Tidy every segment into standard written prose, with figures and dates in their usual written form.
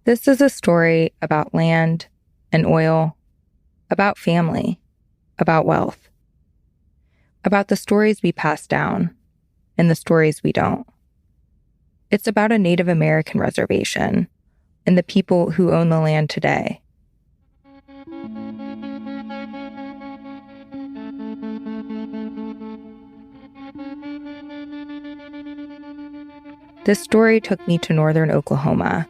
This is a story about land and oil, about family, about wealth, about the stories we pass down and the stories we don't. It's about a Native American reservation and the people who own the land today. This story took me to northern Oklahoma,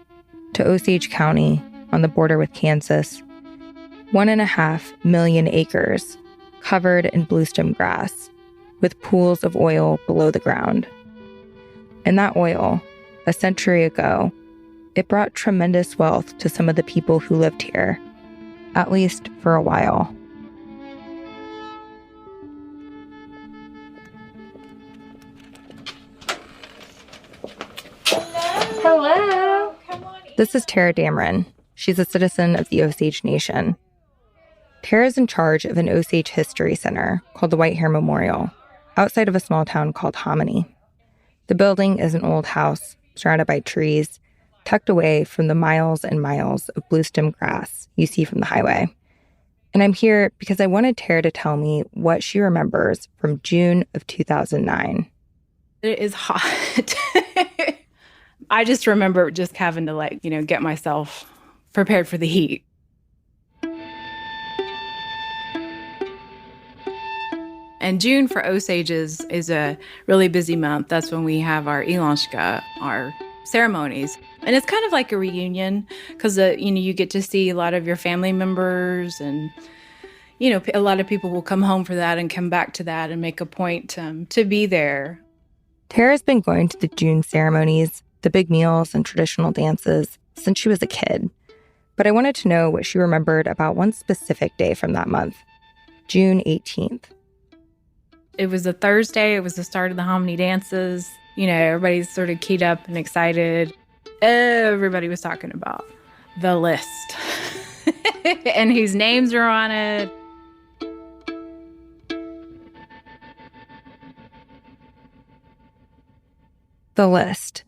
to Osage County on the border with Kansas. 1.5 million acres covered in bluestem grass with pools of oil below the ground. And that oil, a century ago, it brought tremendous wealth to some of the people who lived here, at least for a while. Hello. Come on in. This is Tara Dameron. She's a citizen of the Osage Nation. Tara's in charge of an Osage history center called the White Hair Memorial, outside of a small town called Hominy. The building is an old house surrounded by trees, tucked away from the miles and miles of bluestem grass you see from the highway. And I'm here because I wanted Tara to tell me what she remembers from June of 2009. It is hot. I just remember just having to get myself prepared for the heat. And June for Osages is a really busy month. That's when we have our Ilonshka, our ceremonies. And it's kind of like a reunion because, you get to see a lot of your family members and, a lot of people will come home for that and come back to that and make a point to be there. Tara's been going to the June ceremonies, the big meals and traditional dances since she was a kid. But I wanted to know what she remembered about one specific day from that month, June 18th. It was a Thursday. It was the start of the Hominy dances. Everybody's sort of keyed up and excited. Everybody was talking about the list and whose names are on it. The list.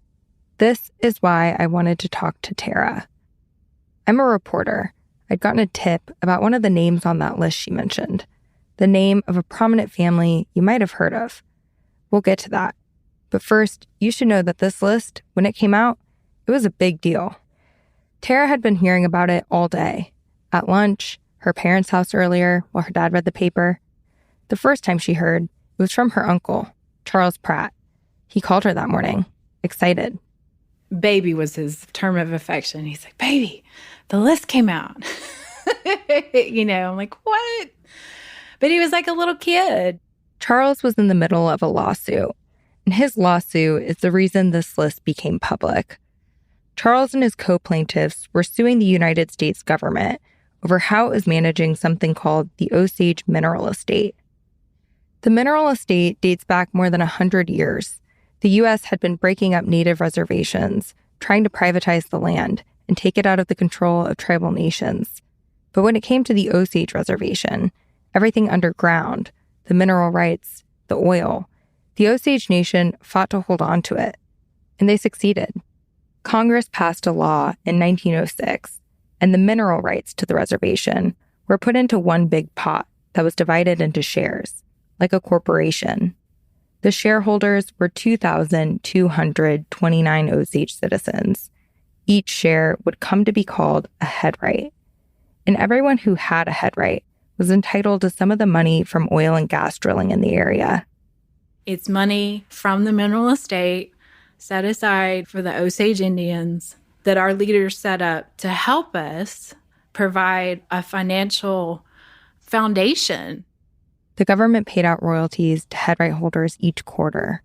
This is why I wanted to talk to Tara. I'm a reporter. I'd gotten a tip about one of the names on that list she mentioned, the name of a prominent family you might have heard of. We'll get to that. But first, you should know that this list, when it came out, it was a big deal. Tara had been hearing about it all day. At lunch, her parents' house earlier, while her dad read the paper. The first time she heard, it was from her uncle, Charles Pratt. He called her that morning, excited. Baby was his term of affection. He's like, baby, the list came out. I'm like, what? But he was like a little kid. Charles was in the middle of a lawsuit, and his lawsuit is the reason this list became public. Charles and his co-plaintiffs were suing the United States government over how it was managing something called the Osage Mineral Estate. The mineral estate dates back more than 100 years. The U.S. had been breaking up native reservations, trying to privatize the land and take it out of the control of tribal nations. But when it came to the Osage Reservation, everything underground, the mineral rights, the oil, the Osage Nation fought to hold on to it. And they succeeded. Congress passed a law in 1906, and the mineral rights to the reservation were put into one big pot that was divided into shares, like a corporation. The shareholders were 2,229 Osage citizens. Each share would come to be called a headright. And everyone who had a headright was entitled to some of the money from oil and gas drilling in the area. It's money from the mineral estate set aside for the Osage Indians that our leaders set up to help us provide a financial foundation. The government paid out royalties to headright holders each quarter.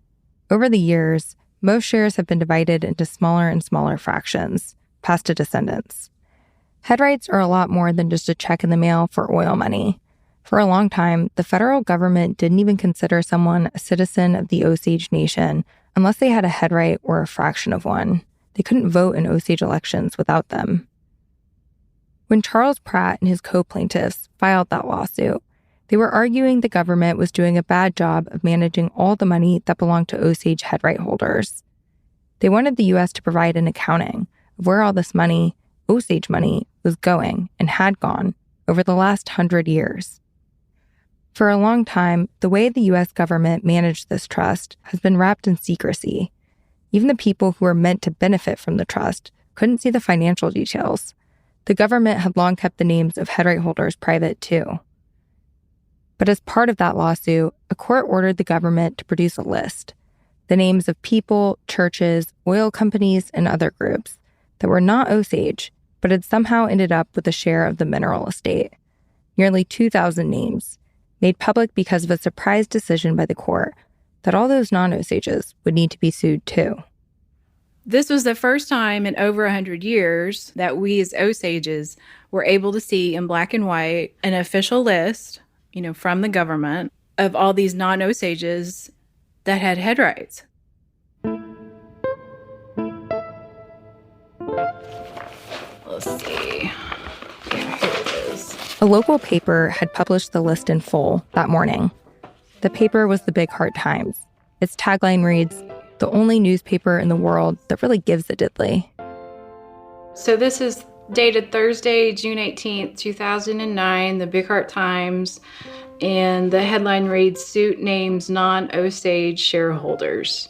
Over the years, most shares have been divided into smaller and smaller fractions, passed to descendants. Headrights are a lot more than just a check in the mail for oil money. For a long time, the federal government didn't even consider someone a citizen of the Osage Nation unless they had a headright or a fraction of one. They couldn't vote in Osage elections without them. When Charles Pratt and his co-plaintiffs filed that lawsuit, they were arguing the government was doing a bad job of managing all the money that belonged to Osage headright holders. They wanted the U.S. to provide an accounting of where all this money Osage money was going and had gone over the last 100 years. For a long time, the way the U.S. government managed this trust has been wrapped in secrecy. Even the people who were meant to benefit from the trust couldn't see the financial details. The government had long kept the names of headright holders private, too. But as part of that lawsuit, a court ordered the government to produce a list, the names of people, churches, oil companies, and other groups that were not Osage, but had somehow ended up with a share of the mineral estate. Nearly 2,000 names, made public because of a surprise decision by the court that all those non-Osages would need to be sued too. This was the first time in over 100 years that we as Osages were able to see in black and white an official list, from the government of all these non-Osages that had headrights. Let's see. Yeah, here it is. A local paper had published the list in full that morning. The paper was the Big Heart Times. Its tagline reads, "The only newspaper in the world that really gives a diddly." So this is dated Thursday, June 18th, 2009, the Big Heart Times, and the headline reads, "Suit names non-Osage shareholders."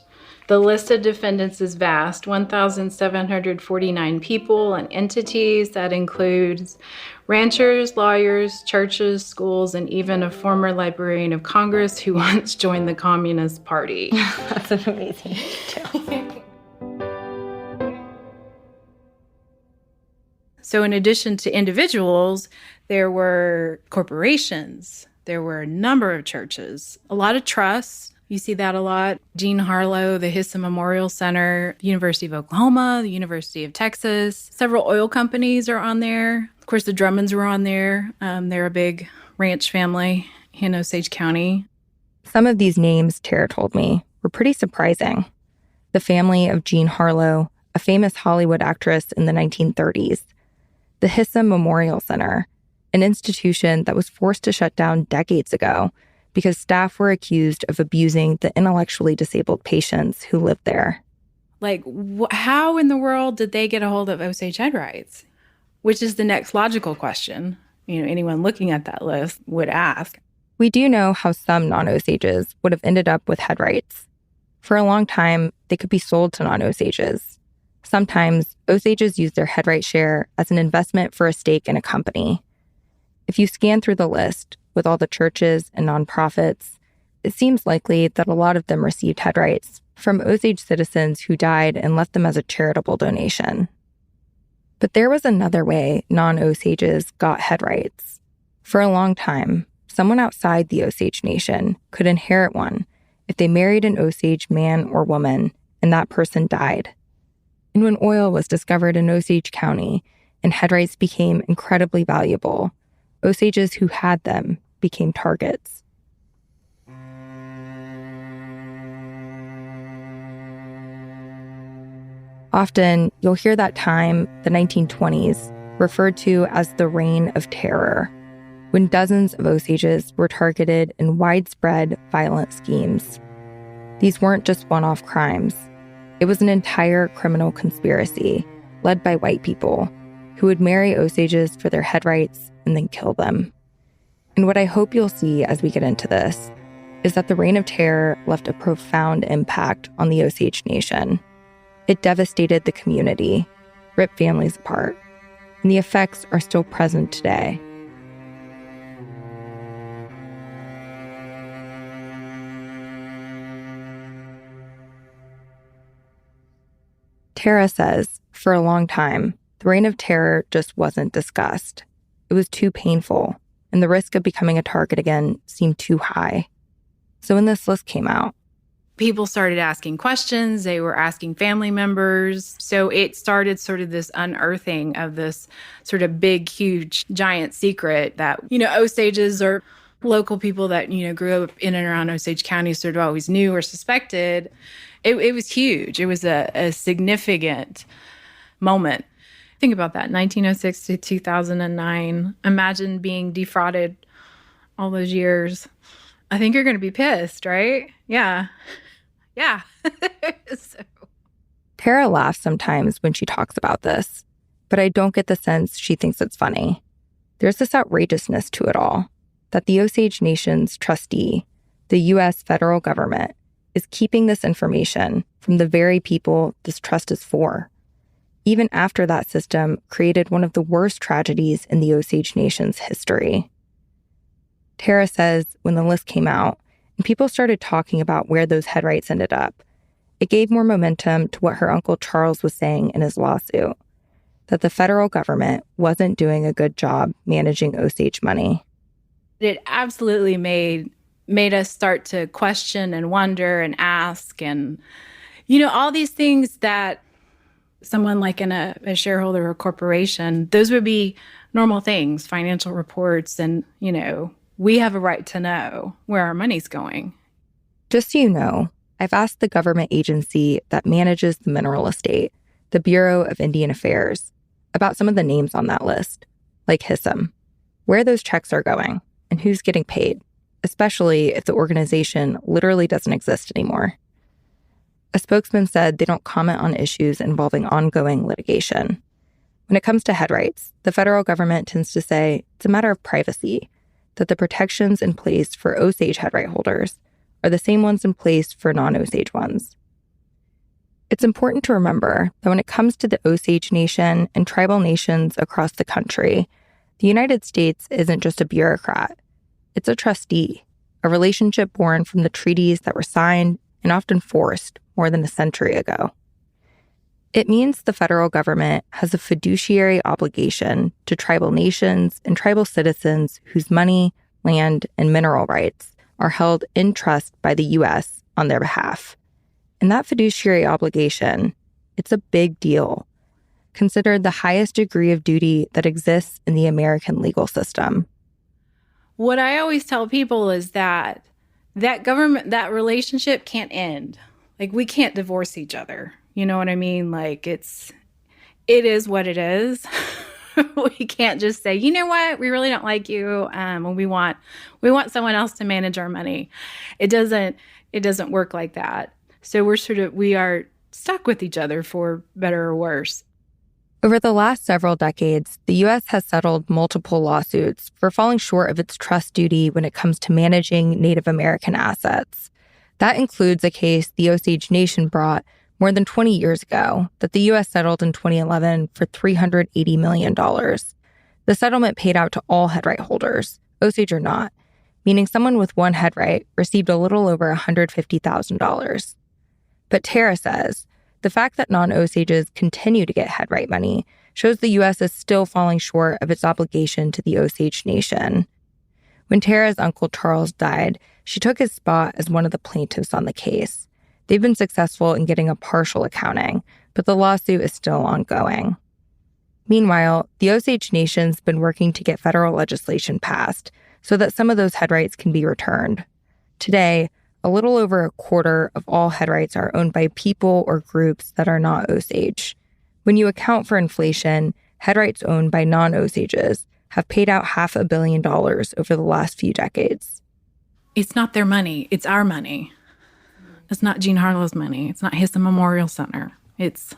The list of defendants is vast, 1,749 people and entities. That includes ranchers, lawyers, churches, schools, and even a former Librarian of Congress who once joined the Communist Party. That's an amazing detail. So in addition to individuals, there were corporations, there were a number of churches, a lot of trusts. You see that a lot. Jean Harlow, the Hissa Memorial Center, the University of Oklahoma, the University of Texas. Several oil companies are on there. Of course, the Drummonds were on there. They're a big ranch family in Osage County. Some of these names, Tara told me, were pretty surprising. The family of Jean Harlow, a famous Hollywood actress in the 1930s. The Hissa Memorial Center, an institution that was forced to shut down decades ago because staff were accused of abusing the intellectually disabled patients who lived there. How in the world did they get a hold of Osage headrights? Which is the next logical question, anyone looking at that list would ask. We do know how some non-Osages would have ended up with headrights. For a long time, they could be sold to non-Osages. Sometimes, Osages use their headright share as an investment for a stake in a company. If you scan through the list with all the churches and nonprofits, it seems likely that a lot of them received headrights from Osage citizens who died and left them as a charitable donation. But there was another way non-Osages got headrights. For a long time, someone outside the Osage Nation could inherit one if they married an Osage man or woman and that person died. And when oil was discovered in Osage County and headrights became incredibly valuable, Osages who had them became targets. Often, you'll hear that time, the 1920s, referred to as the Reign of Terror, when dozens of Osages were targeted in widespread violent schemes. These weren't just one-off crimes. It was an entire criminal conspiracy led by white people who would marry Osages for their headrights and then kill them. And what I hope you'll see as we get into this is that the Reign of Terror left a profound impact on the Osage Nation. It devastated the community, ripped families apart, and the effects are still present today. Tara says, for a long time, the Reign of Terror just wasn't discussed. It was too painful, and the risk of becoming a target again seemed too high. So when this list came out, people started asking questions. They were asking family members. So it started sort of this unearthing of this sort of big, huge, giant secret that, Osages or local people that, grew up in and around Osage County sort of always knew or suspected. It was huge. It was a significant moment. Think about that, 1906 to 2009. Imagine being defrauded all those years. I think you're going to be pissed, right? Yeah. So. Tara laughs sometimes when she talks about this, But I don't get the sense she thinks it's funny. There's this outrageousness to it all, that the Osage Nation's trustee, the U.S. federal government, is keeping this information from the very people this trust is for, even after that system created one of the worst tragedies in the Osage Nation's history. Tara says when the list came out and people started talking about where those head rights ended up, it gave more momentum to what her Uncle Charles was saying in his lawsuit, that the federal government wasn't doing a good job managing Osage money. It absolutely made us start to question and wonder and ask and, all these things that someone like in a shareholder or corporation, those would be normal things, financial reports, and, we have a right to know where our money's going. Just so you know, I've asked the government agency that manages the mineral estate, the Bureau of Indian Affairs, about some of the names on that list, like Hissa, where those checks are going and who's getting paid, especially if the organization literally doesn't exist anymore. A spokesman said they don't comment on issues involving ongoing litigation. When it comes to head rights, the federal government tends to say it's a matter of privacy, that the protections in place for Osage head right holders are the same ones in place for non-Osage ones. It's important to remember that when it comes to the Osage Nation and tribal nations across the country, the United States isn't just a bureaucrat. It's a trustee, a relationship born from the treaties that were signed and often forced more than a century ago. It means the federal government has a fiduciary obligation to tribal nations and tribal citizens whose money, land, and mineral rights are held in trust by the U.S. on their behalf. And that fiduciary obligation, it's a big deal, considered the highest degree of duty that exists in the American legal system. What I always tell people is that that relationship can't end. Like, we can't divorce each other. You know what I mean? Like, it is what it is. We can't just say, you know what, we really don't like you, and we want someone else to manage our money. It doesn't work like that. So we are stuck with each other for better or worse. Over the last several decades, the U.S. has settled multiple lawsuits for falling short of its trust duty when it comes to managing Native American assets. That includes a case the Osage Nation brought more than 20 years ago that the U.S. settled in 2011 for $380 million. The settlement paid out to all head right holders, Osage or not, meaning someone with one head right received a little over $150,000. But Tara says the fact that non-Osages continue to get head right money shows the U.S. is still falling short of its obligation to the Osage Nation. When Tara's Uncle Charles died, she took his spot as one of the plaintiffs on the case. They've been successful in getting a partial accounting, but the lawsuit is still ongoing. Meanwhile, the Osage Nation's been working to get federal legislation passed so that some of those head rights can be returned. Today, a little over a quarter of all head rights are owned by people or groups that are not Osage. When you account for inflation, head rights owned by non-Osages have paid out $500 million over the last few decades. It's not their money. It's our money. It's not Jean Harlow's money. It's not Hissa Memorial Center. It's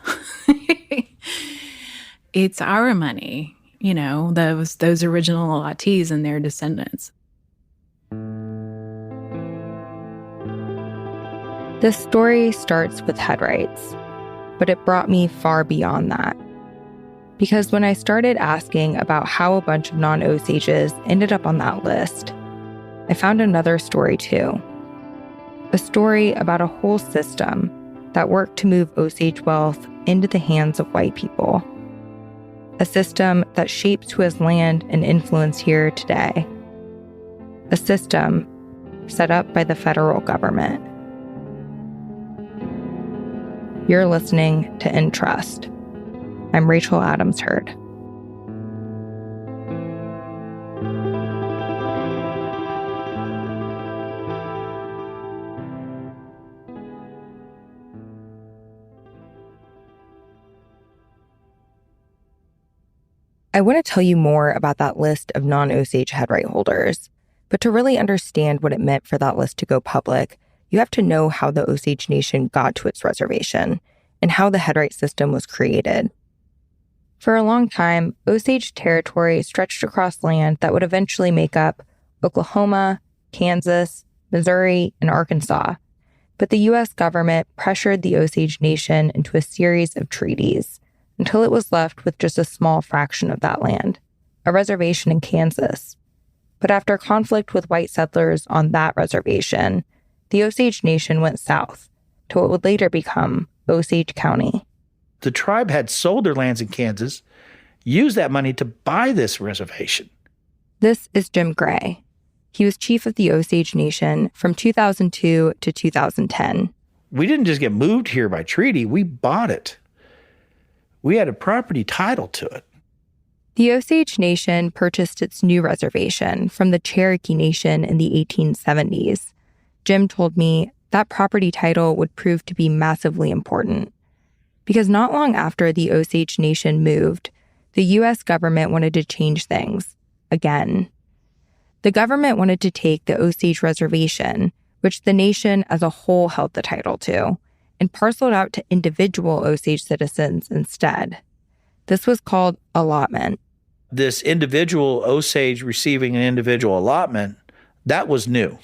it's our money, those original allottees and their descendants. This story starts with head rights, but it brought me far beyond that. Because when I started asking about how a bunch of non-Osages ended up on that list, I found another story too. A story about a whole system that worked to move Osage wealth into the hands of white people. A system that shapes who has land and influence here today. A system set up by the federal government. You're listening to In Trust. I'm Rachel Adams Heard. I want to tell you more about that list of non-Osage head right holders, but to really understand what it meant for that list to go public, you have to know how the Osage Nation got to its reservation and how the head right system was created. For a long time, Osage territory stretched across land that would eventually make up Oklahoma, Kansas, Missouri, and Arkansas. But the U.S. government pressured the Osage Nation into a series of treaties until it was left with just a small fraction of that land, a reservation in Kansas. But after conflict with white settlers on that reservation, the Osage Nation went south to what would later become Osage County. The tribe had sold their lands in Kansas, used that money to buy this reservation. This is Jim Gray. He was chief of the Osage Nation from 2002 to 2010. We didn't just get moved here by treaty, we bought it. We had a property title to it. The Osage Nation purchased its new reservation from the Cherokee Nation in the 1870s. Jim told me that property title would prove to be massively important, because not long after the Osage Nation moved, the U.S. government wanted to change things again. The government wanted to take the Osage Reservation, which the nation as a whole held the title to, and parcel it out to individual Osage citizens instead. This was called allotment. This individual Osage receiving an individual allotment, that was new.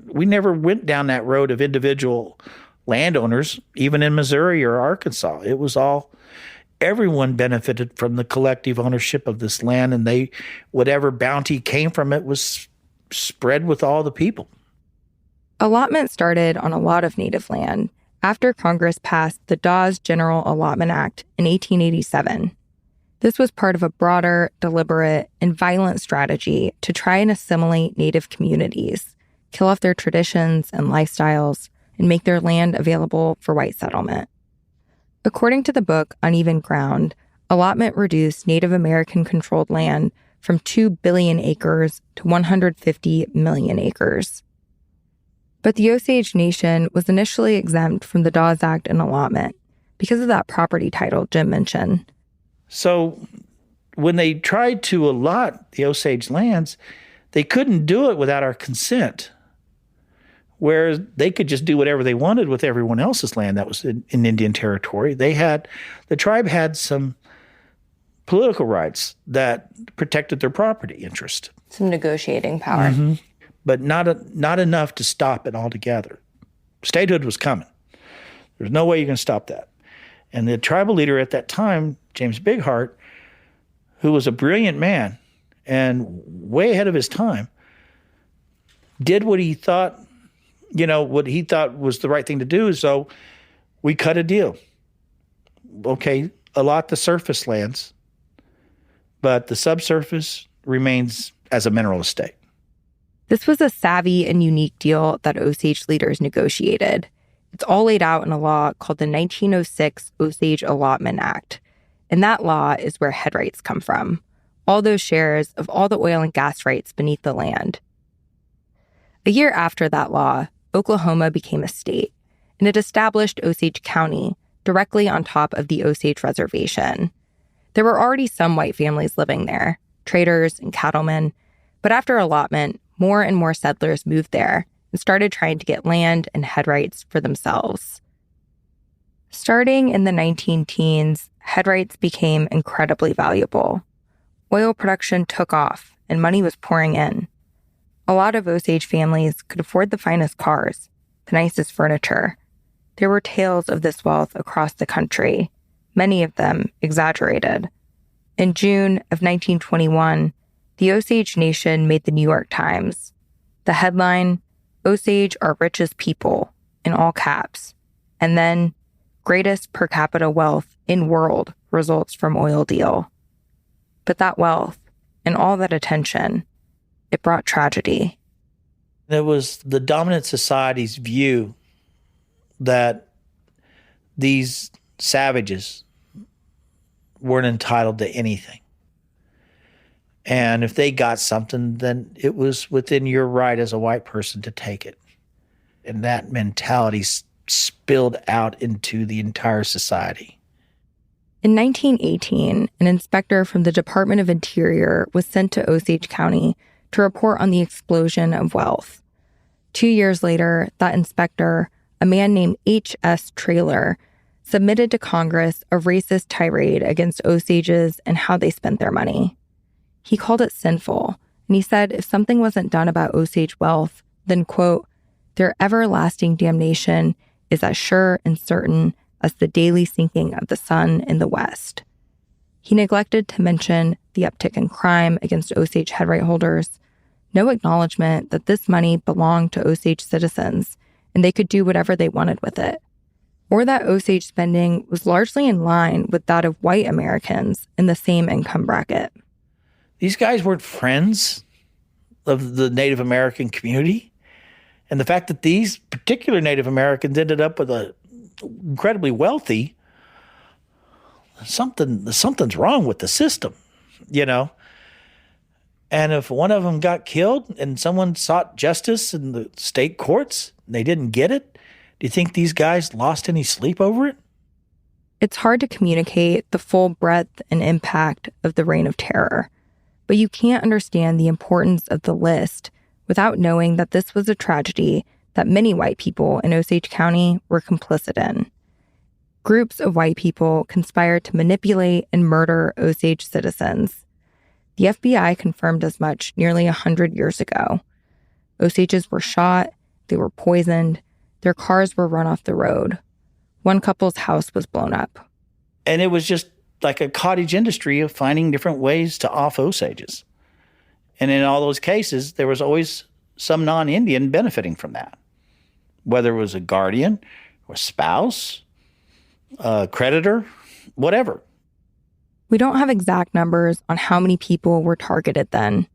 We never went down that road of individual landowners, even in Missouri or Arkansas. It was all, everyone benefited from the collective ownership of this land, and whatever bounty came from it was spread with all the people. Allotment started on a lot of native land after Congress passed the Dawes General Allotment Act in 1887. This was part of a broader, deliberate, and violent strategy to try and assimilate native communities, kill off their traditions and lifestyles, and make their land available for white settlement. According to the book Uneven Ground, allotment reduced Native American-controlled land from 2 billion acres to 150 million acres. But the Osage Nation was initially exempt from the Dawes Act and allotment because of that property title Jim mentioned. So when they tried to allot the Osage lands, they couldn't do it without our consent, whereas they could just do whatever they wanted with everyone else's land that was in Indian territory. The tribe had some political rights that protected their property interest. Some negotiating power. Mm-hmm. But not enough to stop it altogether. Statehood was coming. There's no way you're going to stop that. And the tribal leader at that time, James Bigheart, who was a brilliant man and way ahead of his time, did what he thought was the right thing to do. So we cut a deal. Okay, allot the surface lands, but the subsurface remains as a mineral estate. This was a savvy and unique deal that Osage leaders negotiated. It's all laid out in a law called the 1906 Osage Allotment Act. And that law is where head rights come from, all those shares of all the oil and gas rights beneath the land. A year after that law, Oklahoma became a state, and it established Osage County directly on top of the Osage Reservation. There were already some white families living there, traders and cattlemen, but after allotment, more and more settlers moved there and started trying to get land and head rights for themselves. Starting in the 19-teens, head rights became incredibly valuable. Oil production took off and money was pouring in. A lot of Osage families could afford the finest cars, the nicest furniture. There were tales of this wealth across the country, many of them exaggerated. In June of 1921, the Osage Nation made the New York Times. The headline, "Osage are richest people," in all caps. And then, "Greatest per capita wealth in world results from oil deal." But that wealth, and all that attention, it brought tragedy. It was the dominant society's view that these savages weren't entitled to anything. And if they got something, then it was within your right as a white person to take it. And that mentality spilled out into the entire society. In 1918, an inspector from the Department of Interior was sent to Osage County to report on the explosion of wealth. 2 years later, that inspector, a man named H.S. Traylor, submitted to Congress a racist tirade against Osages and how they spent their money. He called it sinful, and he said if something wasn't done about Osage wealth, then, quote, their everlasting damnation is as sure and certain as the daily sinking of the sun in the west. He neglected to mention the uptick in crime against Osage headright holders, no acknowledgement that this money belonged to Osage citizens and they could do whatever they wanted with it, or that Osage spending was largely in line with that of white Americans in the same income bracket. These guys weren't friends of the Native American community. And the fact that these particular Native Americans ended up with a incredibly wealthy, something's wrong with the system, you know? And if one of them got killed and someone sought justice in the state courts and they didn't get it, do you think these guys lost any sleep over it? It's hard to communicate the full breadth and impact of the Reign of Terror, but you can't understand the importance of the list without knowing that this was a tragedy that many white people in Osage County were complicit in. Groups of white people conspired to manipulate and murder Osage citizens. The FBI confirmed as much nearly 100 years ago. Osages were shot, they were poisoned, their cars were run off the road. One couple's house was blown up. And it was just like a cottage industry of finding different ways to off Osages. And in all those cases, there was always some non-Indian benefiting from that, whether it was a guardian or spouse, a creditor, whatever. We don't have exact numbers on how many people were targeted then,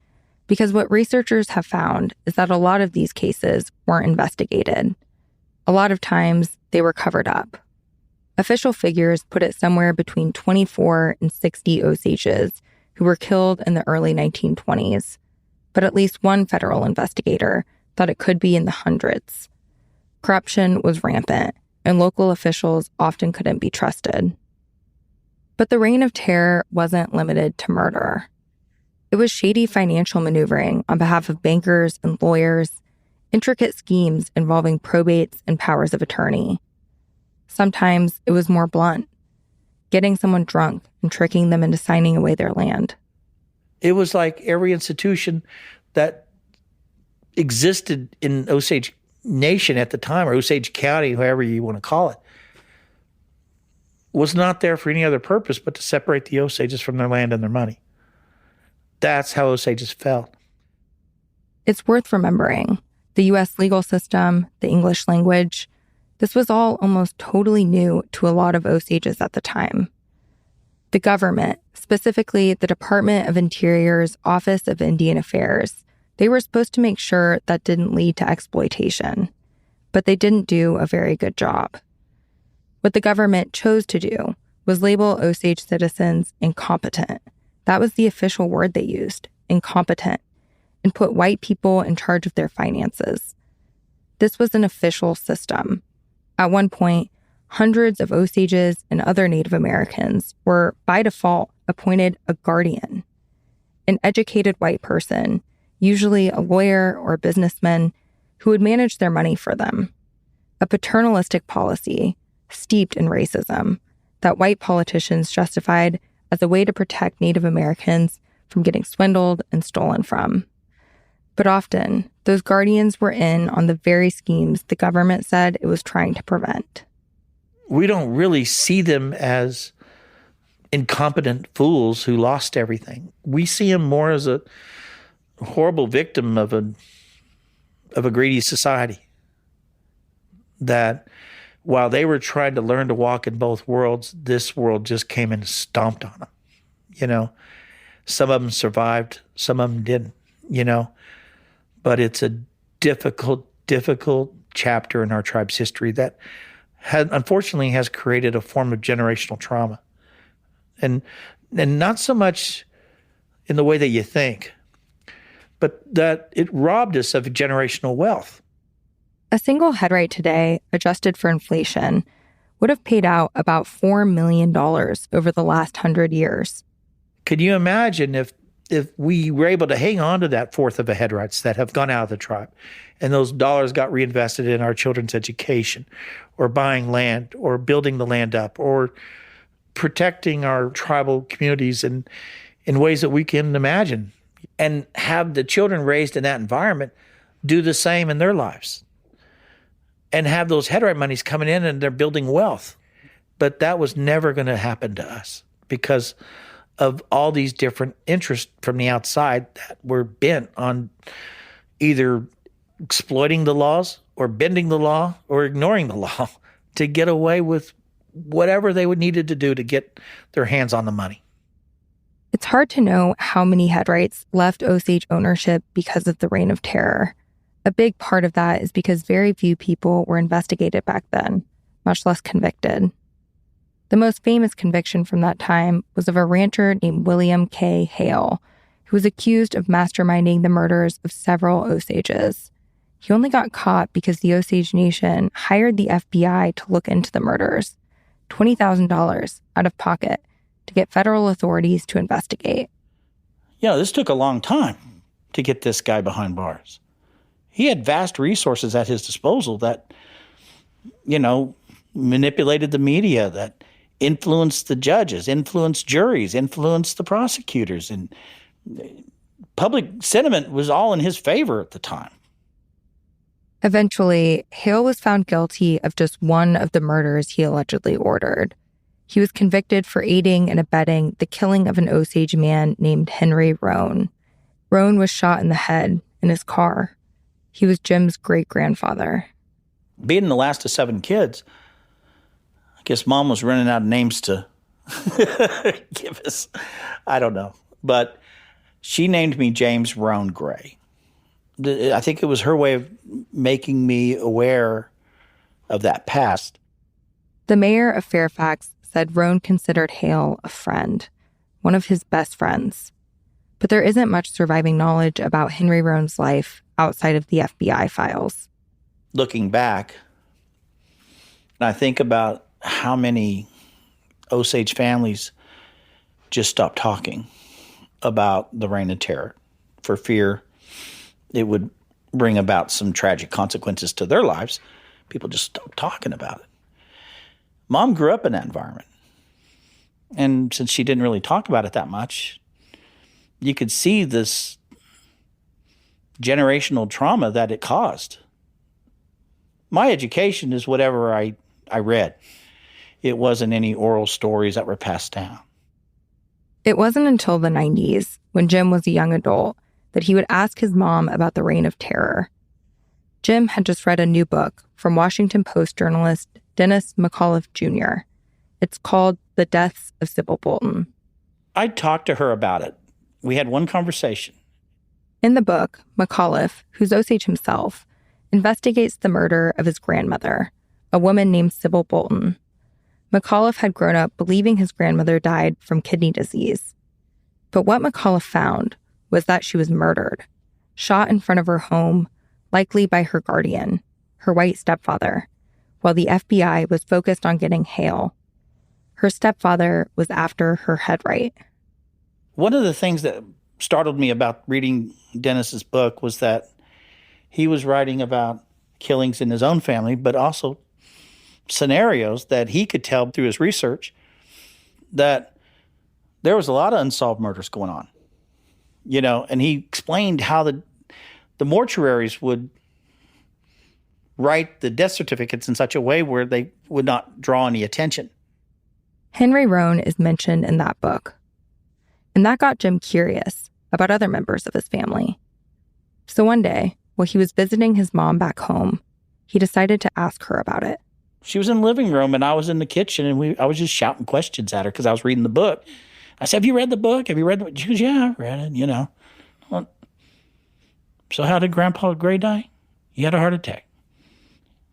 because what researchers have found is that a lot of these cases weren't investigated. A lot of times, they were covered up. Official figures put it somewhere between 24 and 60 Osages who were killed in the early 1920s, but at least one federal investigator thought it could be in the hundreds. Corruption was rampant, and local officials often couldn't be trusted. But the Reign of Terror wasn't limited to murder. It was shady financial maneuvering on behalf of bankers and lawyers, intricate schemes involving probates and powers of attorney. Sometimes it was more blunt, getting someone drunk and tricking them into signing away their land. It was like every institution that existed in Osage Nation at the time, or Osage County, however you want to call it, was not there for any other purpose but to separate the Osages from their land and their money. That's how Osages felt. It's worth remembering. The U.S. legal system, the English language, this was all almost totally new to a lot of Osages at the time. The government, specifically the Department of Interior's Office of Indian Affairs, they were supposed to make sure that didn't lead to exploitation, but they didn't do a very good job. What the government chose to do was label Osage citizens incompetent. That was the official word they used, incompetent, and put white people in charge of their finances. This was an official system. At one point, hundreds of Osages and other Native Americans were, by default, appointed a guardian, an educated white person, usually a lawyer or a businessman, who would manage their money for them. A paternalistic policy, steeped in racism, that white politicians justified as a way to protect Native Americans from getting swindled and stolen from. But often, those guardians were in on the very schemes the government said it was trying to prevent. We don't really see them as incompetent fools who lost everything. We see them more as a horrible victim of a greedy society. That while they were trying to learn to walk in both worlds, this world just came and stomped on them. You know, some of them survived, some of them didn't, you know. But it's a difficult chapter in our tribe's history that unfortunately has created a form of generational trauma. And not so much in the way that you think, but that it robbed us of generational wealth. A single headright today, adjusted for inflation, would have paid out about $4 million over the last 100 years. Could you imagine if if we were able to hang on to that fourth of a head rights that have gone out of the tribe, and those dollars got reinvested in our children's education, or buying land, or building the land up, or protecting our tribal communities in ways that we can imagine, and have the children raised in that environment do the same in their lives, and have those head right monies coming in and they're building wealth. But that was never going to happen to us because of all these different interests from the outside that were bent on either exploiting the laws or bending the law or ignoring the law to get away with whatever they would needed to do to get their hands on the money. It's hard to know how many head rights left Osage ownership because of the Reign of Terror. A big part of that is because very few people were investigated back then, much less convicted. The most famous conviction from that time was of a rancher named William K. Hale, who was accused of masterminding the murders of several Osages. He only got caught because the Osage Nation hired the FBI to look into the murders, $20,000 out of pocket, to get federal authorities to investigate. This took a long time to get this guy behind bars. He had vast resources at his disposal that, manipulated the media, that influenced the judges, influenced juries, influenced the prosecutors, and public sentiment was all in his favor at the time. Eventually, Hale was found guilty of just one of the murders he allegedly ordered. He was convicted for aiding and abetting the killing of an Osage man named Henry Roan. Roan was shot in the head in his car. He was Jim's great-grandfather. Being the last of 7 kids, I guess Mom was running out of names to give us. I don't know. But she named me James Roan Gray. I think it was her way of making me aware of that past. The mayor of Fairfax said Roan considered Hale a friend, one of his best friends. But there isn't much surviving knowledge about Henry Roan's life outside of the FBI files. Looking back, I think about how many Osage families just stopped talking about the Reign of Terror for fear it would bring about some tragic consequences to their lives. People just stopped talking about it. Mom grew up in that environment. And since she didn't really talk about it that much, you could see this generational trauma that it caused. My education is whatever I read. It wasn't any oral stories that were passed down. It wasn't until the 90s, when Jim was a young adult, that he would ask his mom about the Reign of Terror. Jim had just read a new book from Washington Post journalist Dennis McAuliffe Jr. It's called The Deaths of Sybil Bolton. I talked to her about it. We had one conversation. In the book, McAuliffe, who's Osage himself, investigates the murder of his grandmother, a woman named Sybil Bolton. McAuliffe had grown up believing his grandmother died from kidney disease. But what McAuliffe found was that she was murdered, shot in front of her home, likely by her guardian, her white stepfather, while the FBI was focused on getting Hale. Her stepfather was after her head right. One of the things that startled me about reading Dennis's book was that he was writing about killings in his own family, but also scenarios that he could tell through his research that there was a lot of unsolved murders going on. And he explained how the mortuaries would write the death certificates in such a way where they would not draw any attention. Henry Roan is mentioned in that book. And that got Jim curious about other members of his family. So one day, while he was visiting his mom back home, he decided to ask her about it. She was in the living room and I was in the kitchen and I was just shouting questions at her because I was reading the book. I said, "Have you read the book? Have you read the book?" She goes, "Yeah, I read it, Well, so how did Grandpa Gray die? He had a heart attack.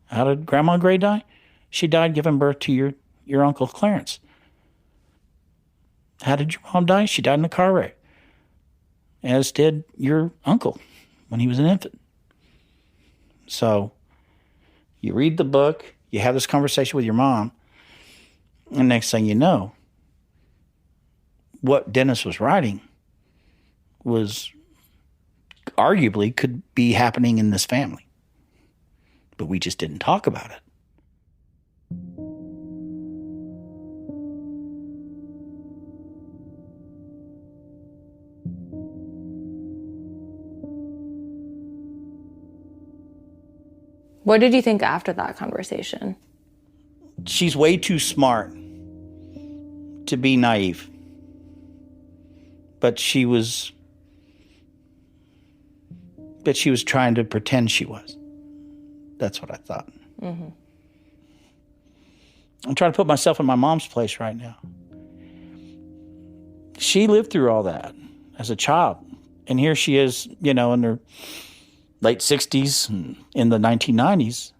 How did Grandma Gray die? She died giving birth to your Uncle Clarence. How did your mom die? She died in a car wreck. As did your uncle when he was an infant." So you read the book, you have this conversation with your mom, and next thing you know, what Dennis was writing was arguably could be happening in this family. But we just didn't talk about it. What did you think after that conversation? She's way too smart to be naive. But she was trying to pretend she was. That's what I thought. Mm-hmm. I'm trying to put myself in my mom's place right now. She lived through all that as a child. And here she is, in her late 60s and in the 1990s,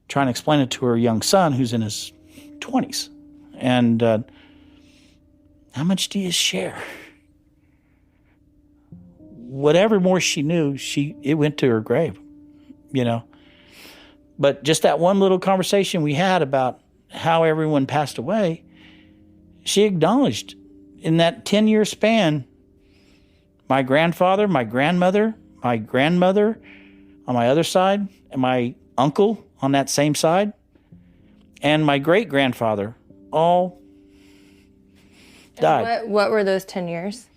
trying to explain it to her young son who's in his 20s. And how much do you share? Whatever more she knew, it went to her grave, But just that one little conversation we had about how everyone passed away, she acknowledged in that 10-year span, my grandfather, my grandmother on my other side, and my uncle on that same side, and my great-grandfather all died. What were those 10 years?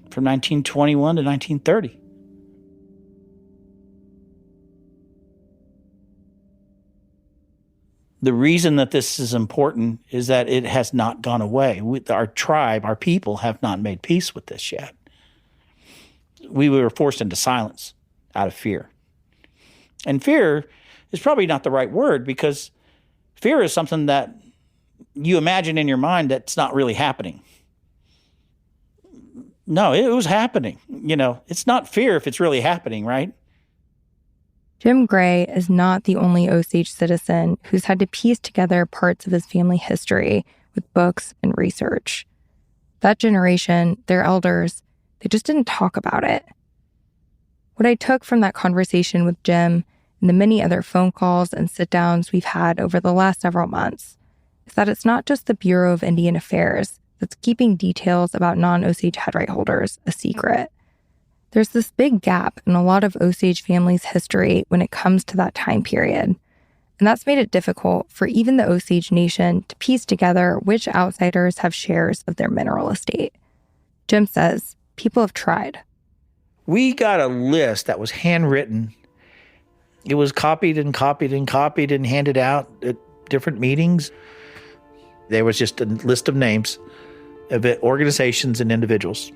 From 1921 to 1930. The reason that this is important is that it has not gone away. Our tribe, our people have not made peace with this yet. We were forced into silence out of fear. And fear is probably not the right word, because fear is something that you imagine in your mind that's not really happening. No, it was happening. It's not fear if it's really happening, right? Jim Gray is not the only Osage citizen who's had to piece together parts of his family history with books and research. That generation, their elders, they just didn't talk about it. What I took from that conversation with Jim and the many other phone calls and sit-downs we've had over the last several months is that it's not just the Bureau of Indian Affairs that's keeping details about non-Osage headright holders a secret. There's this big gap in a lot of Osage families' history when it comes to that time period. And that's made it difficult for even the Osage Nation to piece together which outsiders have shares of their mineral estate. Jim says people have tried. We got a list that was handwritten. It was copied and handed out at different meetings. There was just a list of names of organizations and individuals,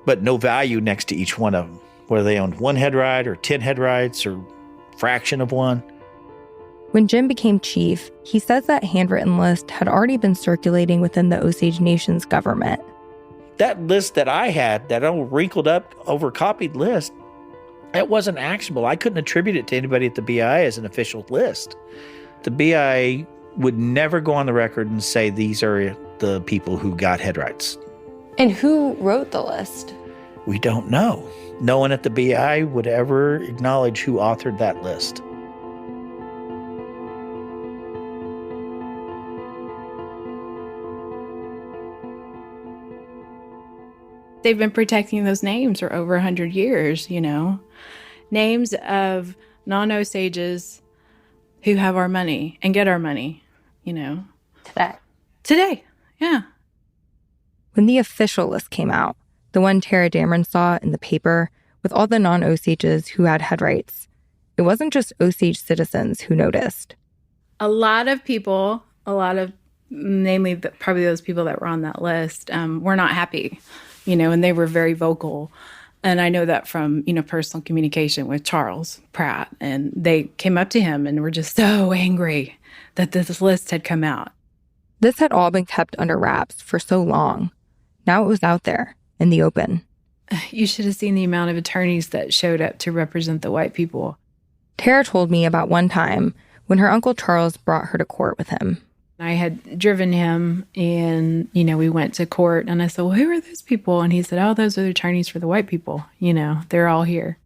but no value next to each one of them, whether they owned one headright or 10 headrights or fraction of one. When Jim became chief, he says that handwritten list had already been circulating within the Osage Nation's government. That list that I had, that old wrinkled up, overcopied list, that wasn't actionable. I couldn't attribute it to anybody at the BIA as an official list. The BIA would never go on the record and say these are the people who got headrights. And who wrote the list? We don't know. No one at the BIA would ever acknowledge who authored that list. They've been protecting those names for over 100 years, Names of non-Osages who have our money and get our money, Today, yeah. When the official list came out, the one Tara Dameron saw in the paper with all the non-Osages who had headrights, it wasn't just Osage citizens who noticed. A lot of people, namely probably those people that were on that list, were not happy, and they were very vocal. And I know that from, personal communication with Charles Pratt. And they came up to him and were just so angry that this list had come out. This had all been kept under wraps for so long. Now it was out there, in the open. You should have seen the amount of attorneys that showed up to represent the white people. Tara told me about one time when her Uncle Charles brought her to court with him. I had driven him and, we went to court and I said, well, who are those people? And he said, oh, those are the attorneys for the white people. They're all here.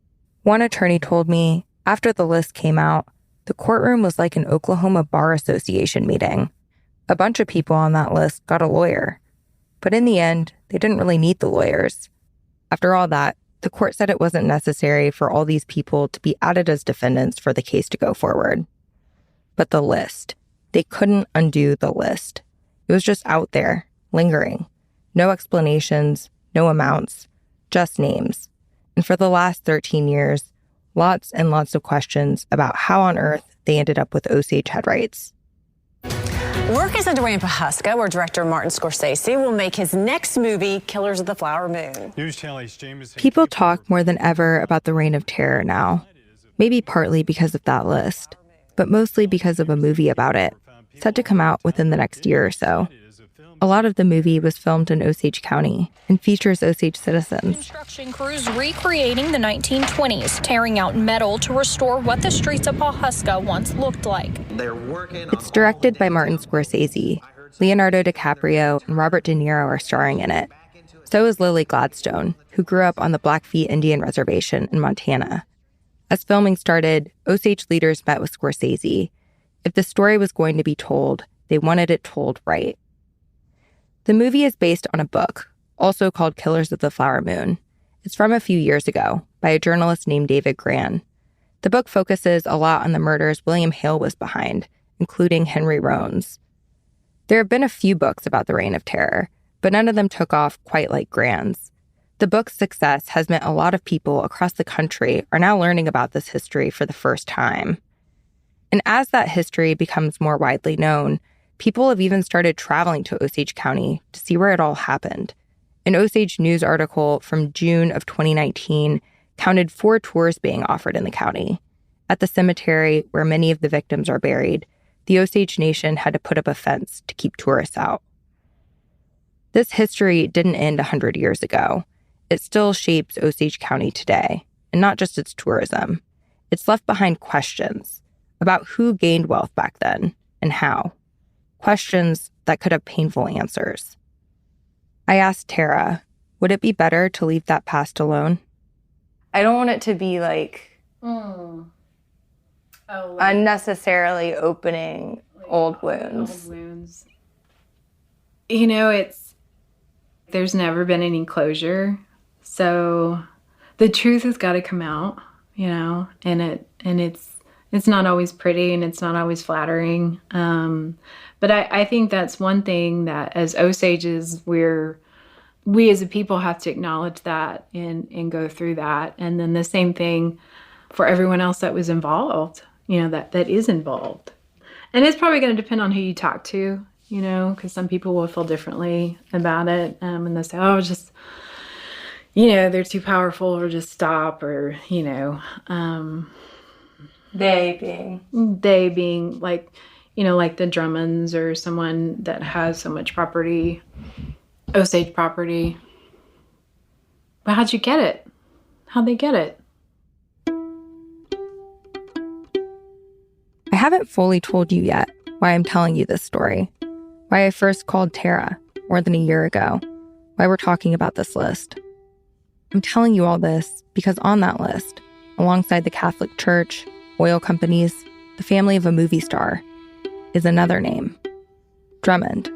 One attorney told me after the list came out, the courtroom was like an Oklahoma Bar Association meeting. A bunch of people on that list got a lawyer. But in the end, they didn't really need the lawyers. After all that, the court said it wasn't necessary for all these people to be added as defendants for the case to go forward. But the list. They couldn't undo the list. It was just out there, lingering. No explanations, no amounts, just names. And for the last 13 years, lots and lots of questions about how on earth they ended up with Osage head rights. Work is underway in Pawhuska, where director Martin Scorsese will make his next movie, Killers of the Flower Moon. People talk more than ever about the Reign of Terror now, maybe partly because of that list, but mostly because of a movie about it, set to come out within the next year or so. A lot of the movie was filmed in Osage County and features Osage citizens. Construction crews recreating the 1920s, tearing out metal to restore what the streets of Pawhuska once looked like. It's directed by Martin Scorsese. Leonardo DiCaprio and Robert De Niro are starring in it. So is Lily Gladstone, who grew up on the Blackfeet Indian Reservation in Montana. As filming started, Osage leaders met with Scorsese. If the story was going to be told, they wanted it told right. The movie is based on a book, also called Killers of the Flower Moon. It's from a few years ago, by a journalist named David Gran. The book focuses a lot on the murders William Hale was behind, including Henry Roans. There have been a few books about the Reign of Terror, but none of them took off quite like Gran's. The book's success has meant a lot of people across the country are now learning about this history for the first time. And as that history becomes more widely known, people have even started traveling to Osage County to see where it all happened. An Osage News article from June of 2019 counted 4 tours being offered in the county. At the cemetery where many of the victims are buried, the Osage Nation had to put up a fence to keep tourists out. This history didn't end 100 years ago. It still shapes Osage County today, and not just its tourism. It's left behind questions about who gained wealth back then and how. Questions that could have painful answers. I asked Tara, would it be better to leave that past alone? I don't want it to be unnecessarily opening old wounds. You know, there's never been any closure. So the truth has got to come out, you know, and it's not always pretty and it's not always flattering. But I think that's one thing that as Osages, we as a people have to acknowledge that and go through that. And then the same thing for everyone else that was involved, you know, that is involved. And it's probably going to depend on who you talk to, you know, because some people will feel differently about it. And they'll say, oh, just, you know, they're too powerful or just stop or, you know. They being like, you know, like the Drummonds or someone that has so much property, Osage property. But how'd you get it? How'd they get it? I haven't fully told you yet why I'm telling you this story, why I first called Tara more than a year ago, why we're talking about this list. I'm telling you all this because on that list, alongside the Catholic Church, oil companies, the family of a movie star, is another name, Drummond.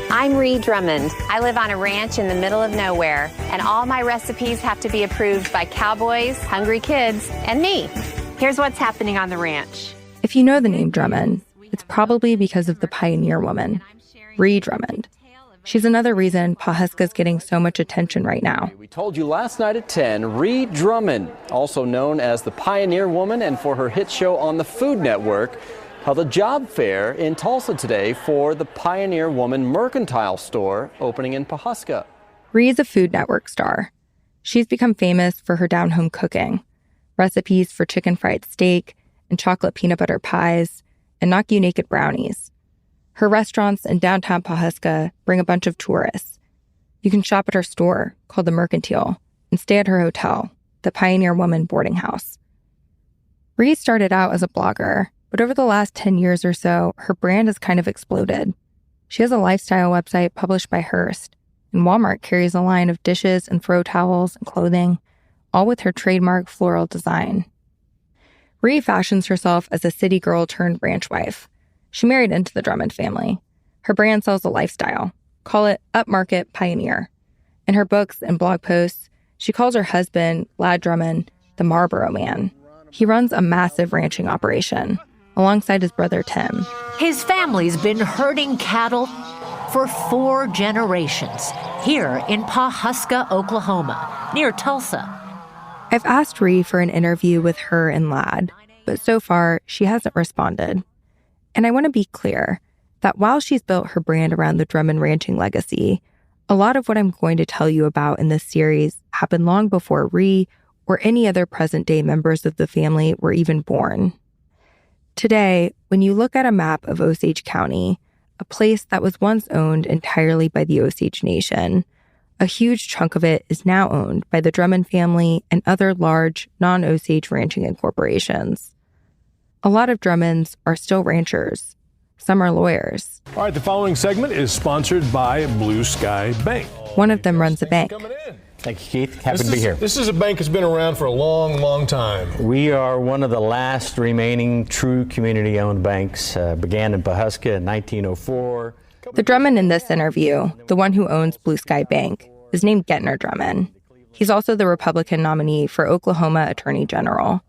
I'm Ree Drummond. I live on a ranch in the middle of nowhere, and all my recipes have to be approved by cowboys, hungry kids, and me. Here's what's happening on the ranch. If you know the name Drummond, it's probably because of the pioneer woman, Ree Drummond. She's another reason Pawhuska's getting so much attention right now. We told you last night at 10, Ree Drummond, also known as the Pioneer Woman and for her hit show on the Food Network, held a job fair in Tulsa today for the Pioneer Woman Mercantile Store opening in Pawhuska. Ree is a Food Network star. She's become famous for her down-home cooking, recipes for chicken fried steak and chocolate peanut butter pies and knock-you-naked brownies. Her restaurants in downtown Pawhuska bring a bunch of tourists. You can shop at her store, called the Mercantile, and stay at her hotel, the Pioneer Woman Boarding House. Ree started out as a blogger, but over the last 10 years or so, her brand has kind of exploded. She has a lifestyle website published by Hearst, and Walmart carries a line of dishes and throw towels and clothing, all with her trademark floral design. Ree fashions herself as a city girl turned ranch wife. She married into the Drummond family. Her brand sells a lifestyle. Call it upmarket pioneer. In her books and blog posts, she calls her husband, Lad Drummond, the Marlboro Man. He runs a massive ranching operation alongside his brother Tim. His family's been herding cattle for 4 generations here in Pawhuska, Oklahoma, near Tulsa. I've asked Ree for an interview with her and Lad, but so far she hasn't responded. And I want to be clear that while she's built her brand around the Drummond ranching legacy, a lot of what I'm going to tell you about in this series happened long before Ree or any other present-day members of the family were even born. Today, when you look at a map of Osage County, a place that was once owned entirely by the Osage Nation, a huge chunk of it is now owned by the Drummond family and other large non-Osage ranching corporations. A lot of Drummonds are still ranchers. Some are lawyers. All right, the following segment is sponsored by Blue Sky Bank. One of them runs a bank. Thank you, Keith. Happy to be here. This is a bank that's been around for a long, long time. We are one of the last remaining true community-owned banks. Began in Pawhuska in 1904. The Drummond in this interview, the one who owns Blue Sky Bank, is named Getner Drummond. He's also the Republican nominee for Oklahoma Attorney General.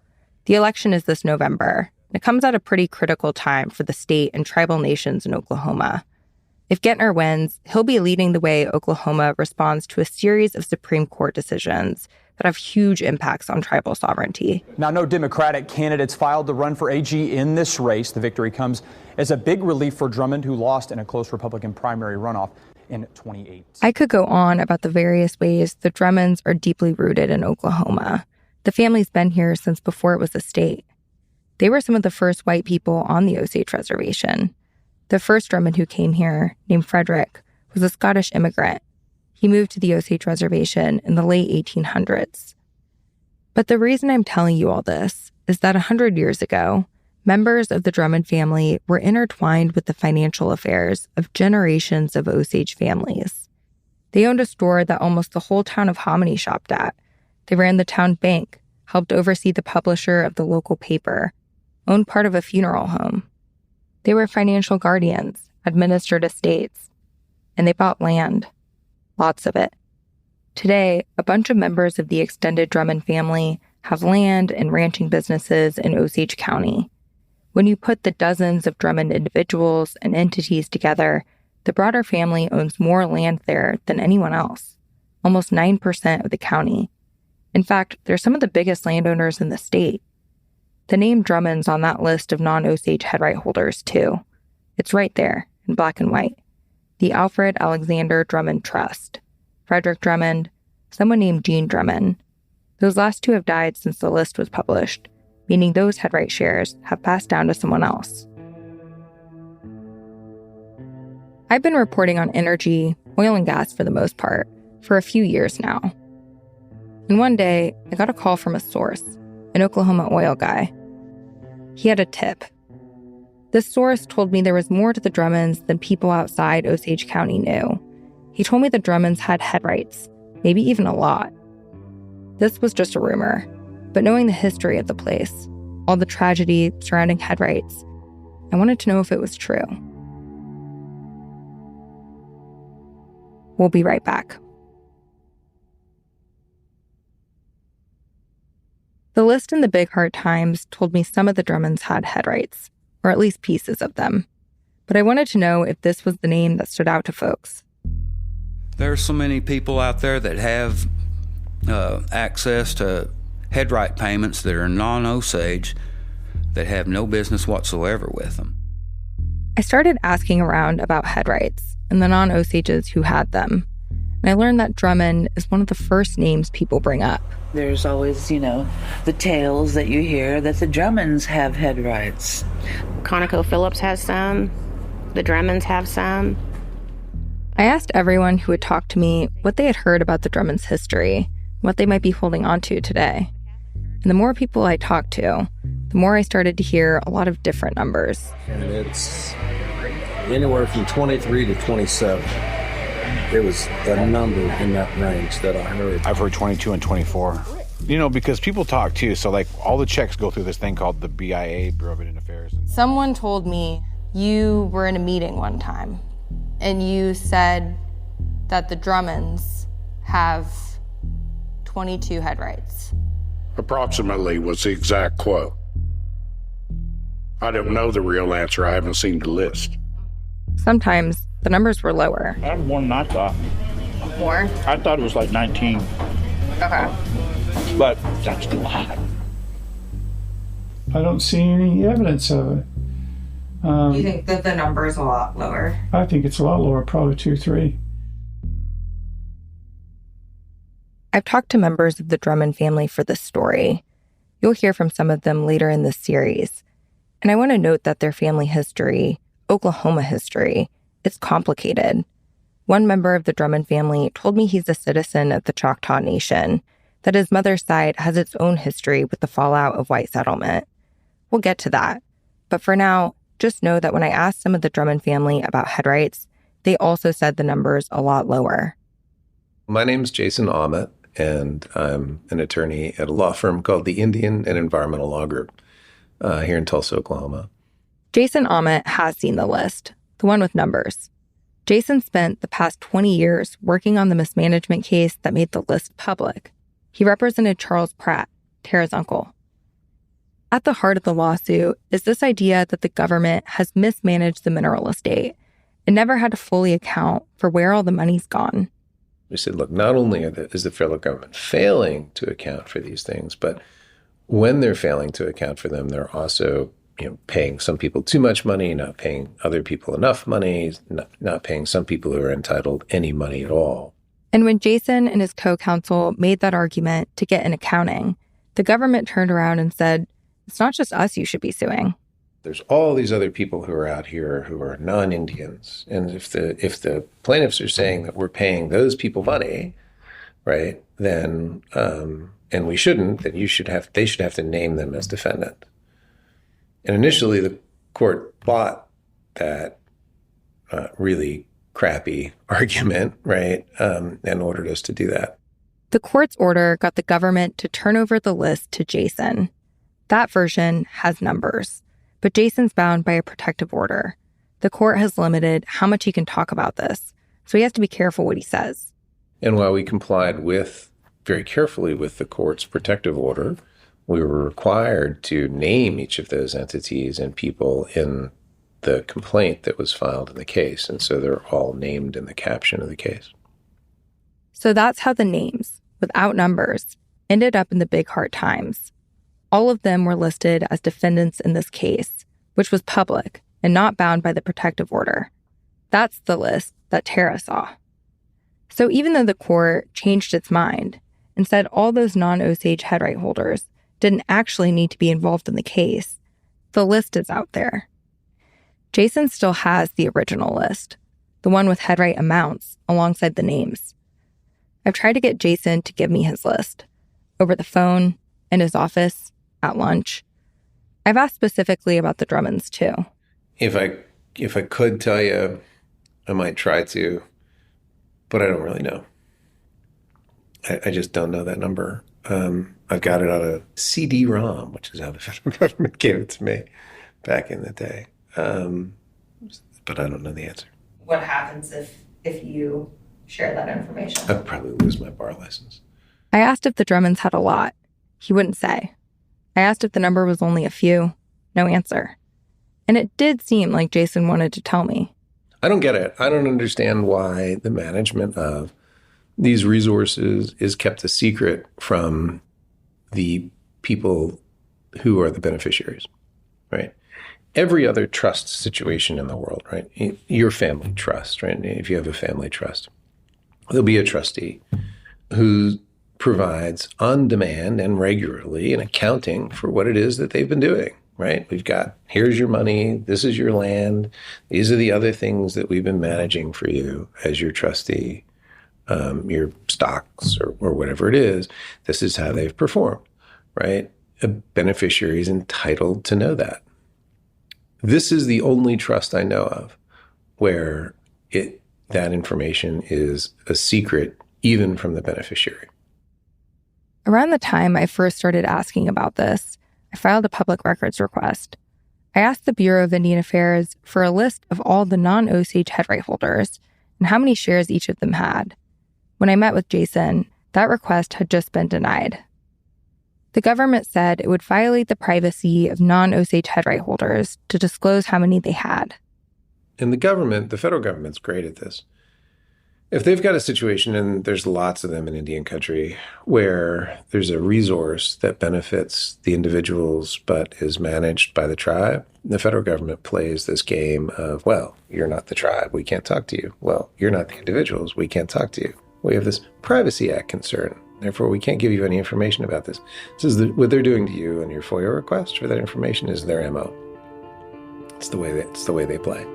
The election is this November. It comes at a pretty critical time for the state and tribal nations in Oklahoma. If Getner wins, he'll be leading the way Oklahoma responds to a series of Supreme Court decisions that have huge impacts on tribal sovereignty. Now, no Democratic candidates filed to run for AG in this race. The victory comes as a big relief for Drummond, who lost in a close Republican primary runoff in 2018. I could go on about the various ways the Drummonds are deeply rooted in Oklahoma. The family's been here since before it was a state. They were some of the first white people on the Osage Reservation. The first Drummond who came here, named Frederick, was a Scottish immigrant. He moved to the Osage Reservation in the late 1800s. But the reason I'm telling you all this is that 100 years ago, members of the Drummond family were intertwined with the financial affairs of generations of Osage families. They owned a store that almost the whole town of Hominy shopped at. They ran the town bank, helped oversee the publisher of the local paper, owned part of a funeral home. They were financial guardians, administered estates, and they bought land. Lots of it. Today, a bunch of members of the extended Drummond family have land and ranching businesses in Osage County. When you put the dozens of Drummond individuals and entities together, the broader family owns more land there than anyone else, almost 9% of the county. In fact, they're some of the biggest landowners in the state. The name Drummond's on that list of non-Osage headright holders, too. It's right there, in black and white. The Alfred Alexander Drummond Trust. Frederick Drummond, someone named Jean Drummond. Those last two have died since the list was published, meaning those headright shares have passed down to someone else. I've been reporting on energy, oil and gas for the most part, for a few years now. And one day, I got a call from a source, an Oklahoma oil guy. He had a tip. This source told me there was more to the Drummonds than people outside Osage County knew. He told me the Drummonds had headrights, maybe even a lot. This was just a rumor, but knowing the history of the place, all the tragedy surrounding headrights, I wanted to know if it was true. We'll be right back. The list in the Big Heart Times told me some of the Drummonds had headrights, or at least pieces of them. But I wanted to know if this was the name that stood out to folks. There are so many people out there that have access to headright payments that are non-Osage that have no business whatsoever with them. I started asking around about headrights and the non-Osages who had them. And I learned that Drummond is one of the first names people bring up. There's always, the tales that you hear that the Drummonds have headrights. ConocoPhillips has some. The Drummonds have some. I asked everyone who had talked to me what they had heard about the Drummonds' history, what they might be holding on to today. And the more people I talked to, the more I started to hear a lot of different numbers. And it's anywhere from 23 to 27. There was a number in that range that I heard. I've heard 22 and 24. Because people talk too, so all the checks go through this thing called the BIA, Bureau of Indian Affairs. Someone told me you were in a meeting one time. And you said that the Drummonds have 22 head rights. Approximately was the exact quote. I don't know the real answer. I haven't seen the list. Sometimes the numbers were lower. I had more than I thought. More? I thought it was like 19. Okay. But that's a lot. I don't see any evidence of it. Do you think that the number is a lot lower? I think it's a lot lower, probably 2, 3. I've talked to members of the Drummond family for this story. You'll hear from some of them later in this series. And I want to note that their family history, Oklahoma history, is complicated. One member of the Drummond family told me he's a citizen of the Choctaw Nation, that his mother's side has its own history with the fallout of white settlement. We'll get to that. But for now, just know that when I asked some of the Drummond family about head rights, they also said the number's a lot lower. My name's Jason Ahmet, and I'm an attorney at a law firm called the Indian and Environmental Law Group here in Tulsa, Oklahoma. Jason Ahmet has seen the list, the one with numbers. Jason spent the past 20 years working on the mismanagement case that made the list public. He represented Charles Pratt, Tara's uncle. At the heart of the lawsuit is this idea that the government has mismanaged the mineral estate and never had to fully account for where all the money's gone. We said, look, not only is the federal government failing to account for these things, but when they're failing to account for them, they're also paying some people too much money, not paying other people enough money, not paying some people who are entitled any money at all. And when Jason and his co-counsel made that argument to get an accounting, the government turned around and said, it's not just us you should be suing. There's all these other people who are out here who are non-Indians. And if the plaintiffs are saying that we're paying those people money, right, then, and we shouldn't, then they should have to name them as defendant. And initially the court bought that really crappy argument, right, and ordered us to do that. The court's order got the government to turn over the list to Jason. That version has numbers, but Jason's bound by a protective order. The court has limited how much he can talk about this, so he has to be careful what he says. And while we complied very carefully with the court's protective order, we were required to name each of those entities and people in the complaint that was filed in the case. And so they're all named in the caption of the case. So that's how the names, without numbers, ended up in the Big Heart Times. All of them were listed as defendants in this case, which was public and not bound by the protective order. That's the list that Tara saw. So even though the court changed its mind and said all those non-Osage headright holders didn't actually need to be involved in the case, the list is out there. Jason still has the original list, the one with headright amounts alongside the names. I've tried to get Jason to give me his list, over the phone, in his office, at lunch. I've asked specifically about the Drummonds too. If I could tell you, I might try to, but I don't really know. I just don't know that number. I've got it on a CD-ROM, which is how the federal government gave it to me back in the day. But I don't know the answer. What happens if you share that information? I'd probably lose my bar license. I asked if the Drummonds had a lot. He wouldn't say. I asked if the number was only a few. No answer. And it did seem like Jason wanted to tell me. I don't get it. I don't understand why the management of these resources is kept a secret from the people who are the beneficiaries, right? Every other trust situation in the world, right? Your family trust, right? If you have a family trust, there'll be a trustee who provides on demand and regularly an accounting for what it is that they've been doing, right? We've got, here's your money, this is your land, these are the other things that we've been managing for you as your trustee, your stocks or whatever it is. This is how they've performed, right? A beneficiary is entitled to know that. This is the only trust I know of where that information is a secret, even from the beneficiary. Around the time I first started asking about this, I filed a public records request. I asked the Bureau of Indian Affairs for a list of all the non-Osage headright holders and how many shares each of them had. When I met with Jason, that request had just been denied. The government said it would violate the privacy of non-Osage headright holders to disclose how many they had. And the federal government's great at this. If they've got a situation, and there's lots of them in Indian country, where there's a resource that benefits the individuals but is managed by the tribe, the federal government plays this game of, well, you're not the tribe, we can't talk to you. Well, you're not the individuals, we can't talk to you. We have this Privacy Act concern. Therefore, we can't give you any information about this. This is what they're doing to you, and your FOIA request for that information is their MO. It's the way they play.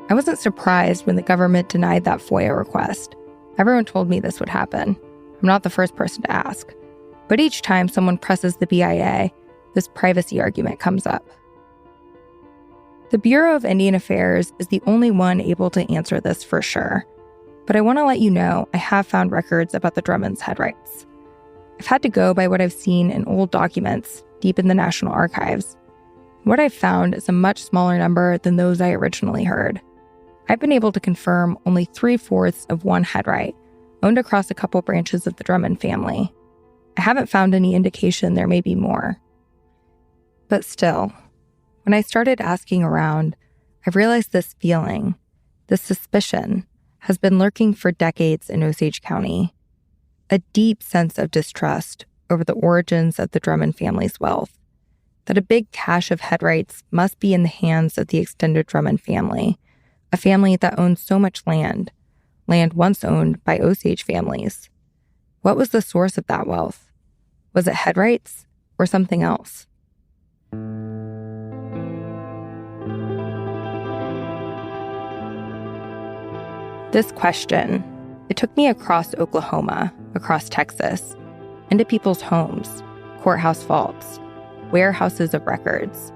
I wasn't surprised when the government denied that FOIA request. Everyone told me this would happen. I'm not the first person to ask. But each time someone presses the BIA, this privacy argument comes up. The Bureau of Indian Affairs is the only one able to answer this for sure. But I want to let you know I have found records about the Drummonds' headrights. I've had to go by what I've seen in old documents deep in the National Archives. What I've found is a much smaller number than those I originally heard. I've been able to confirm only 3/4 of one headright, owned across a couple branches of the Drummond family. I haven't found any indication there may be more. But still, when I started asking around, I realized this feeling, this suspicion, has been lurking for decades in Osage County. A deep sense of distrust over the origins of the Drummond family's wealth, that a big cache of headrights must be in the hands of the extended Drummond family, a family that owns so much land once owned by Osage families. What was the source of that wealth? Was it headrights or something else? This question, it took me across Oklahoma, across Texas, into people's homes, courthouse vaults, warehouses of records,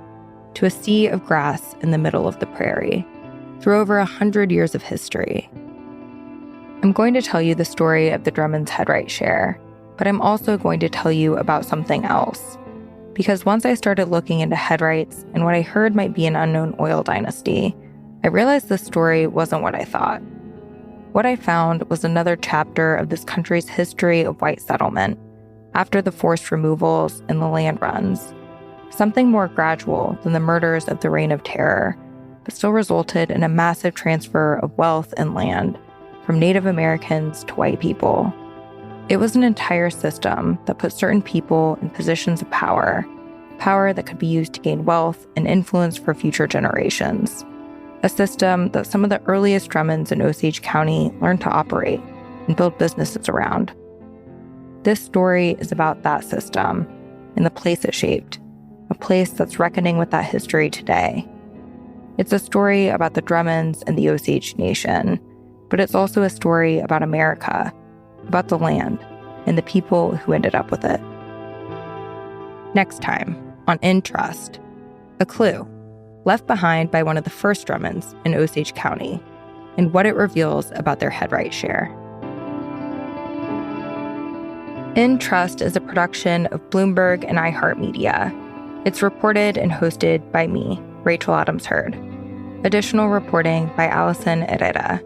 to a sea of grass in the middle of the prairie, through over 100 years of history. I'm going to tell you the story of the Drummonds' headright share, but I'm also going to tell you about something else. Because once I started looking into headrights and what I heard might be an unknown oil dynasty, I realized this story wasn't what I thought. What I found was another chapter of this country's history of white settlement, after the forced removals and the land runs. Something more gradual than the murders of the Reign of Terror, but still resulted in a massive transfer of wealth and land from Native Americans to white people. It was an entire system that put certain people in positions of power that could be used to gain wealth and influence for future generations. A system that some of the earliest Drummonds in Osage County learned to operate and build businesses around. This story is about that system and the place it shaped, a place that's reckoning with that history today. It's a story about the Drummonds and the Osage Nation, but it's also a story about America, about the land, and the people who ended up with it. Next time on In Trust, a clue left behind by one of the first Drummonds in Osage County, and what it reveals about their headright share. In Trust is a production of Bloomberg and iHeartMedia. It's reported and hosted by me, Rachel Adams-Heard. Additional reporting by Allison Herrera.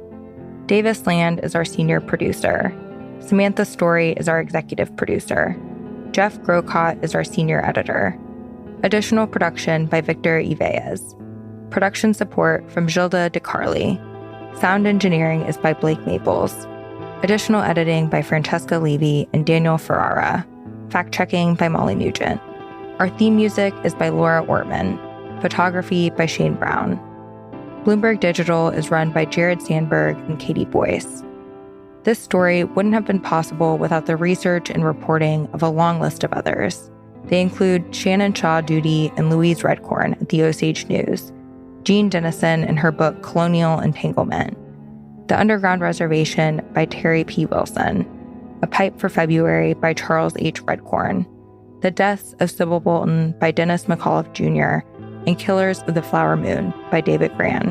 Davis Land is our senior producer. Samantha Story is our executive producer. Jeff Grocott is our senior editor. Additional production by Victor Iveas. Production support from Gilda DeCarli. Sound engineering is by Blake Maples. Additional editing by Francesca Levy and Daniel Ferrara. Fact-checking by Molly Nugent. Our theme music is by Laura Ortman. Photography by Shane Brown. Bloomberg Digital is run by Jared Sandberg and Katie Boyce. This story wouldn't have been possible without the research and reporting of a long list of others. They include Shannon Shaw Duty and Louise Redcorn at the Osage News, Jean Dennison in her book Colonial Entanglement, The Underground Reservation by Terry P. Wilson, A Pipe for February by Charles H. Redcorn, The Deaths of Sybil Bolton by Dennis McAuliffe Jr., and Killers of the Flower Moon by David Gran.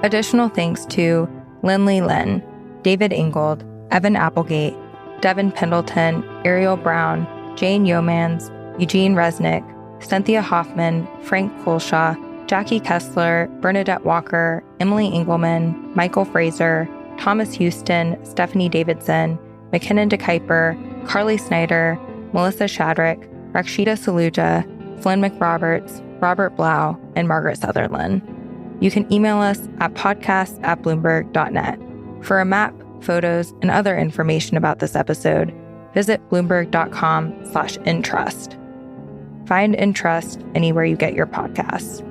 Additional thanks to Lindley Lynn, David Ingold, Evan Applegate, Devin Pendleton, Ariel Brown, Jane Yeomans, Eugene Resnick, Cynthia Hoffman, Frank Kolshaw, Jackie Kessler, Bernadette Walker, Emily Engelman, Michael Fraser, Thomas Houston, Stephanie Davidson, McKinnon DeKuyper, Carly Snyder, Melissa Shadrick, Rakshita Saluja, Flynn McRoberts, Robert Blau, and Margaret Sutherland. You can email us at podcast@bloomberg.net. For a map, photos, and other information about this episode, visit bloomberg.com/intrust. Find Intrust anywhere you get your podcasts.